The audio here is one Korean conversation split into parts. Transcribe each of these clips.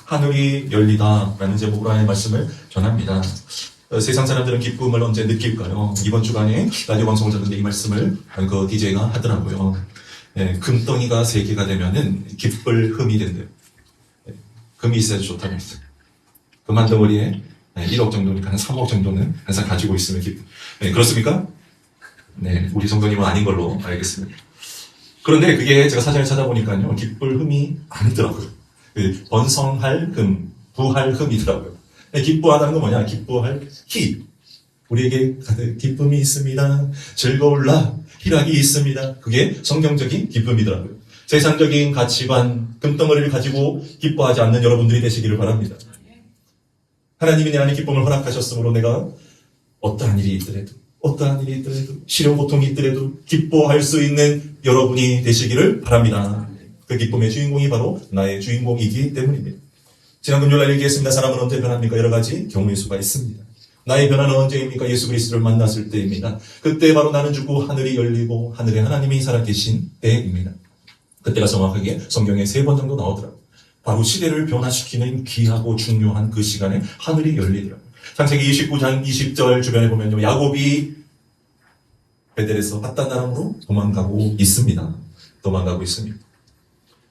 하늘이 열리다라는 제목으로 하나님의 말씀을 전합니다. 세상 사람들은 기쁨을 언제 느낄까요? 이번 주간에 라디오 방송을 듣는데 이 말씀을 그 DJ가 하더라고요. 금덩이가 3개가 되면은 기쁠 흠이 된대요. 금이 있어야 좋다면서요. 금 한 덩어리에 1억 정도니까 한 3억 정도는 항상 가지고 있으면 기쁨. 그렇습니까? 네, 우리 성도님은 아닌 걸로 알겠습니다. 그런데 그게 제가 사전에 찾아보니까요, 기쁠 흠이 아니더라고요. 번성할 흠, 부할 흠이더라고요. 기뻐하다는 건 뭐냐? 기뻐할 희. 우리에게 다들 기쁨이 있습니다. 즐거울라. 희락이 있습니다. 그게 성경적인 기쁨이더라고요. 세상적인 가치관, 금덩어리를 가지고 기뻐하지 않는 여러분들이 되시기를 바랍니다. 하나님이 내 안에 기쁨을 허락하셨으므로 내가 어떠한 일이 있더라도, 시련 고통이 있더라도 기뻐할 수 있는 여러분이 되시기를 바랍니다. 그 기쁨의 주인공이 바로 나의 주인공이기 때문입니다. 지난 금요일날 얘기했습니다. 사람은 언제 변합니까? 여러 가지 경우의 수가 있습니다. 나의 변화는 언제입니까? 예수 그리스도를 만났을 때입니다. 그때 바로 나는 죽고 하늘이 열리고 하늘에 하나님이 살아계신 때입니다. 그때가 정확하게 성경에 3번 정도 나오더라고요. 바로 시대를 변화시키는 귀하고 중요한 그 시간에 하늘이 열리더라고요. 창세기 29장 20절 주변에 보면요, 야곱이 베델에서 밧단 아람으로 도망가고 있습니다.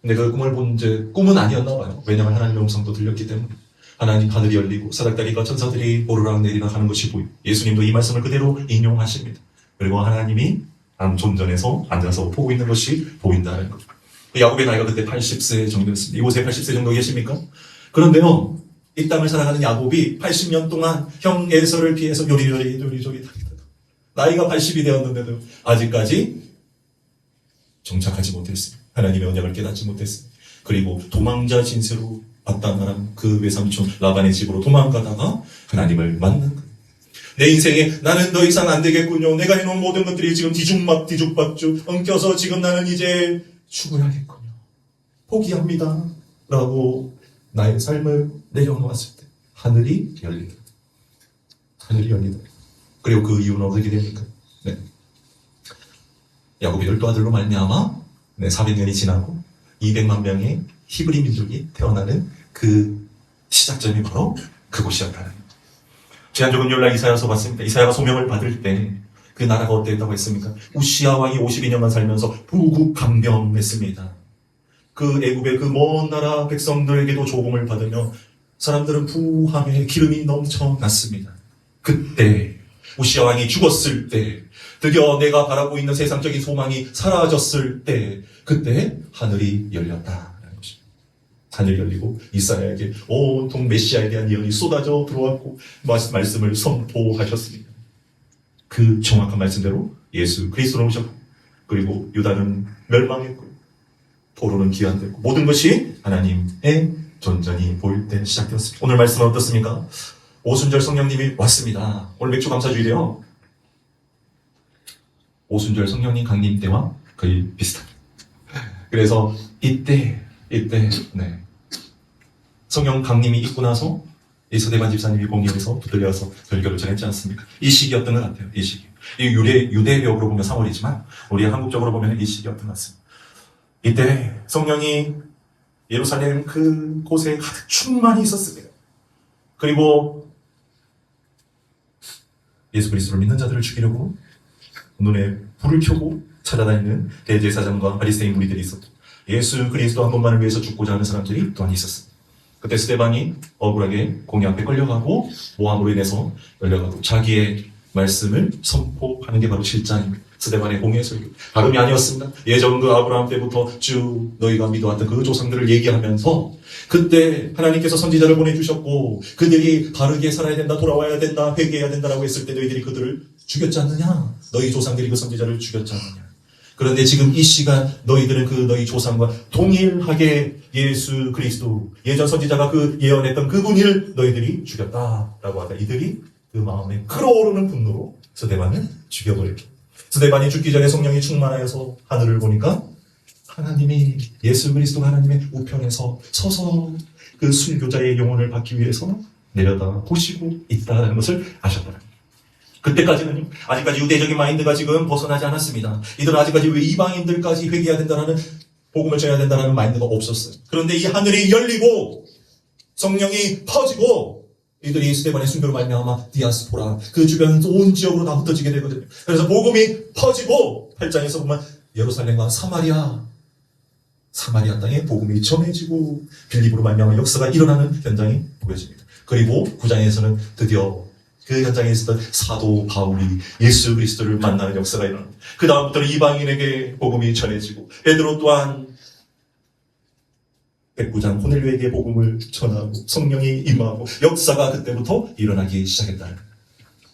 근데 그 꿈을 본 꿈은 아니었나 봐요. 왜냐하면 하나님의 음성도 들렸기 때문에. 하나님 하늘이 열리고 사닥다리가 천사들이 오르락 내리락 하는 것이 보이고, 예수님도 이 말씀을 그대로 인용하십니다. 그리고 하나님이 존전에서 앉아서 보고 있는 것이 보인다는 거죠. 야곱의 나이가 그때 80세 정도였습니다. 이곳에 80세 정도 계십니까? 그런데요, 이 땅을 살아가는 야곱이 80년 동안 형 에서를 피해서 요리조리 나이가 80이 되었는데도 아직까지 정착하지 못했습니다. 하나님의 언약을 깨닫지 못했습니다. 그리고 도망자 진세로 밧단 아람 그 외삼촌 라반의 집으로 도망가다가 하나님을 만난 거예요. 내 인생에 나는 더 이상 안 되겠군요. 내가 해놓은 모든 것들이 지금 뒤죽박죽 엉켜서 지금 나는 이제 죽어야겠군요. 포기합니다. 라고 나의 삶을 내려놓았을 때 하늘이 열리더라. 그리고 그 이유는 어떻게 됩니까? 야곱이 12아들로 말미암아 400년이 지나고 200만 명의 히브리 민족이 태어나는 그 시작점이 바로 그곳이었다는 거예요. 지난주 금요일날 이사야서 봤습니다. 이사야가 소명을 받을 때 그 나라가 어땠다고 했습니까? 우시아 왕이 52년간 살면서 부국강병했습니다. 그 애굽의 그 먼 나라 백성들에게도 조공을 받으며 사람들은 부함에 기름이 넘쳐났습니다. 그때 우시아 왕이 죽었을 때, 드디어 내가 바라고 있는 세상적인 소망이 사라졌을 때, 그때 하늘이 열렸다라는 것입니다. 하늘이 열리고 이스라엘에게 온통 메시아에 대한 예언이 쏟아져 들어왔고 말씀을 선포하셨습니다. 그 정확한 말씀대로 예수 그리스도로 오셨고, 그리고 유다는 멸망했고 포로는 귀환됐고, 모든 것이 하나님의 존전이 보일 때 시작되었습니다. 오늘 말씀은 어떻습니까? 오순절 성령님이 왔습니다. 오늘 맥주 감사주일이에요. 오순절 성령님 강림 때와 거의 비슷합니다. 그래서 이때 성령 강림이 있고 나서 이 서대반 집사님이 공예에서 붙들려서 설교를 전했지 않습니까? 이 시기였던 것 같아요. 이 시기. 이 유대력으로 보면 3월이지만 우리 한국적으로 보면 이 시기였던 것 같습니다. 이때 성령이 예루살렘 그 곳에 가득 충만히 있었습니다. 그리고 예수 그리스도를 믿는 자들을 죽이려고 눈에 불을 켜고 찾아다니는 대제사장과 바리새인 무리들이 있었고, 예수 그리스도 한 번만을 위해서 죽고자 하는 사람들이 또한 있었습니다. 그때 스데반이 억울하게 공의 앞에 끌려가고 모함으로 인해서 끌려가고 자기의 말씀을 선포하는 게 바로 실장입니다. 스데반의 공의 설교. 다름이 아니었습니다. 예전 그 아브라함 때부터 쭉 너희가 믿어왔던 그 조상들을 얘기하면서 그때 하나님께서 선지자를 보내주셨고 그들이 바르게 살아야 된다, 돌아와야 된다, 회개해야 된다라고 했을 때 너희들이 그들을 죽였지 않느냐? 너희 조상들이 그 선지자를 죽였지 않느냐? 그런데 지금 이 시간 너희들은 그 너희 조상과 동일하게 예수 그리스도, 예전 선지자가 그 예언했던 그분을 너희들이 죽였다라고 하다 이들이 그 마음에 끓어오르는 분노로 스데반을 죽여버렸죠. 스데반이 죽기 전에 성령이 충만하여서 하늘을 보니까 하나님이, 예수 그리스도가 하나님의 우편에서 서서 그 순교자의 영혼을 받기 위해서 내려다 보시고 있다는 것을 아셨더라. 그때까지는요, 아직까지 유대적인 마인드가 지금 벗어나지 않았습니다. 이들은 아직까지 왜 이방인들까지 회개해야 된다는, 복음을 전해야 된다는 마인드가 없었어요. 그런데 이 하늘이 열리고 성령이 퍼지고 이들이 스데반의 순교로 말미암아 디아스포라 그 주변 온 지역으로 다 흩어지게 되거든요. 그래서 복음이 퍼지고 8장에서 보면 예루살렘과 사마리아 땅에 복음이 전해지고 빌립으로 말미암아 역사가 일어나는 현장이 보여집니다. 그리고 9장에서는 드디어 그 현장에 있었던 사도 바울이 예수 그리스도를 만나는 역사가 일어납니다. 그 다음부터는 이방인에게 복음이 전해지고 베드로 또한 109장 고넬료에게 복음을 전하고 성령이 임하고 역사가 그때부터 일어나기 시작했다.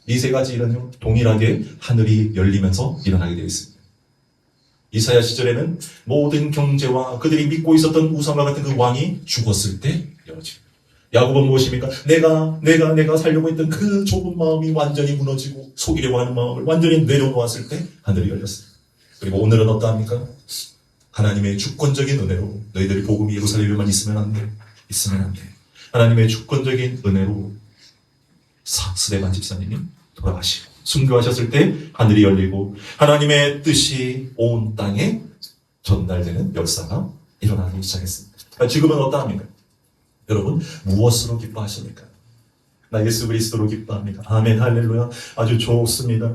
이 세 가지 일은요 동일하게 하늘이 열리면서 일어나게 되어 있습니다. 이사야 시절에는 모든 경제와 그들이 믿고 있었던 우상과 같은 그 왕이 죽었을 때 열어집니다. 야곱은 무엇입니까? 내가 살려고 했던 그 좁은 마음이 완전히 무너지고 속이려고 하는 마음을 완전히 내려놓았을 때 하늘이 열렸습니다. 그리고 오늘은 어떠합니까? 하나님의 주권적인 은혜로 너희들이 복음이 예루살렘에만 있으면 안 돼. 하나님의 주권적인 은혜로 스데반 집사님이 돌아가시고 순교하셨을 때 하늘이 열리고 하나님의 뜻이 온 땅에 전달되는 역사가 일어나기 시작했습니다. 지금은 어떠합니까? 여러분 무엇으로 기뻐하십니까? 나 예수 그리스도로 기뻐합니다. 아멘 할렐루야. 아주 좋습니다.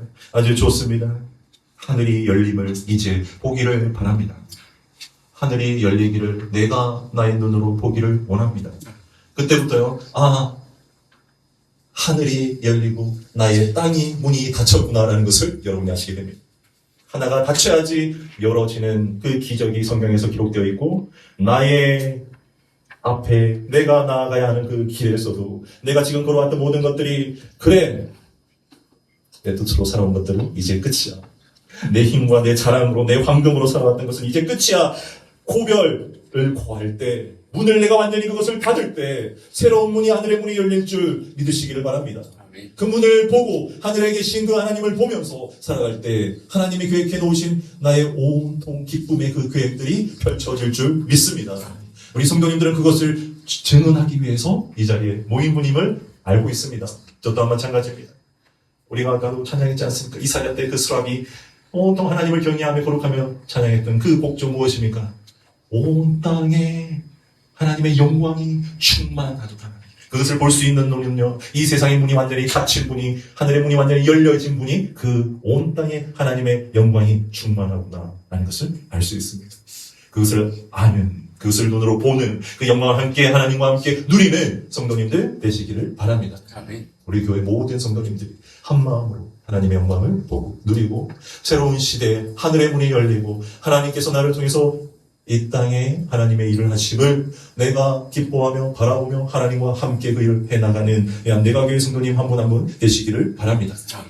하늘이 열림을 이제 보기를 바랍니다. 하늘이 열리기를 내가 나의 눈으로 보기를 원합니다. 그때부터요. 하늘이 열리고 나의 땅이 문이 닫혔구나라는 것을 여러분이 아시게 됩니다. 하나가 닫혀야지 열어지는 그 기적이 성경에서 기록되어 있고 나의 앞에 내가 나아가야 하는 그 길에서도 내가 지금 걸어왔던 모든 것들이 그래 내 뜻으로 살아온 것들은 이제 끝이야. 내 힘과 내 자랑으로 내 황금으로 살아왔던 것은 이제 끝이야. 고별을 고할 때 문을 내가 완전히 그것을 닫을 때 새로운 문이 하늘의 문이 열릴 줄 믿으시기를 바랍니다. 그 문을 보고 하늘에 계신 그 하나님을 보면서 살아갈 때 하나님이 계획해 놓으신 나의 온통 기쁨의 그 계획들이 펼쳐질 줄 믿습니다. 우리 성도님들은 그것을 증언하기 위해서 이 자리에 모인 분임을 알고 있습니다. 저 또한 마찬가지입니다. 우리가 아까도 찬양했지 않습니까? 이사야 때 그 수랍이 온통 하나님을 경외하며 거룩하며 찬양했던 그 곡조 무엇입니까? 온 땅에 하나님의 영광이 충만하도다. 그것을 볼 수 있는 우리는요, 이 세상의 문이 완전히 닫힌 분이, 하늘의 문이 완전히 열려진 분이 그 온 땅에 하나님의 영광이 충만하구나 라는 것을 알 수 있습니다. 그것을 아는, 그것을 눈으로 보는, 그 영광을 함께 하나님과 함께 누리는 성도님들 되시기를 바랍니다. 아멘. 우리 교회 모든 성도님들이 한 마음으로 하나님의 영광을 보고 누리고 새로운 시대에 하늘의 문이 열리고 하나님께서 나를 통해서 이 땅에 하나님의 일을 하심을 내가 기뻐하며 바라보며 하나님과 함께 그 일을 해나가는 내가 교회 성도님 한 분 한 분 되시기를 바랍니다. 아멘.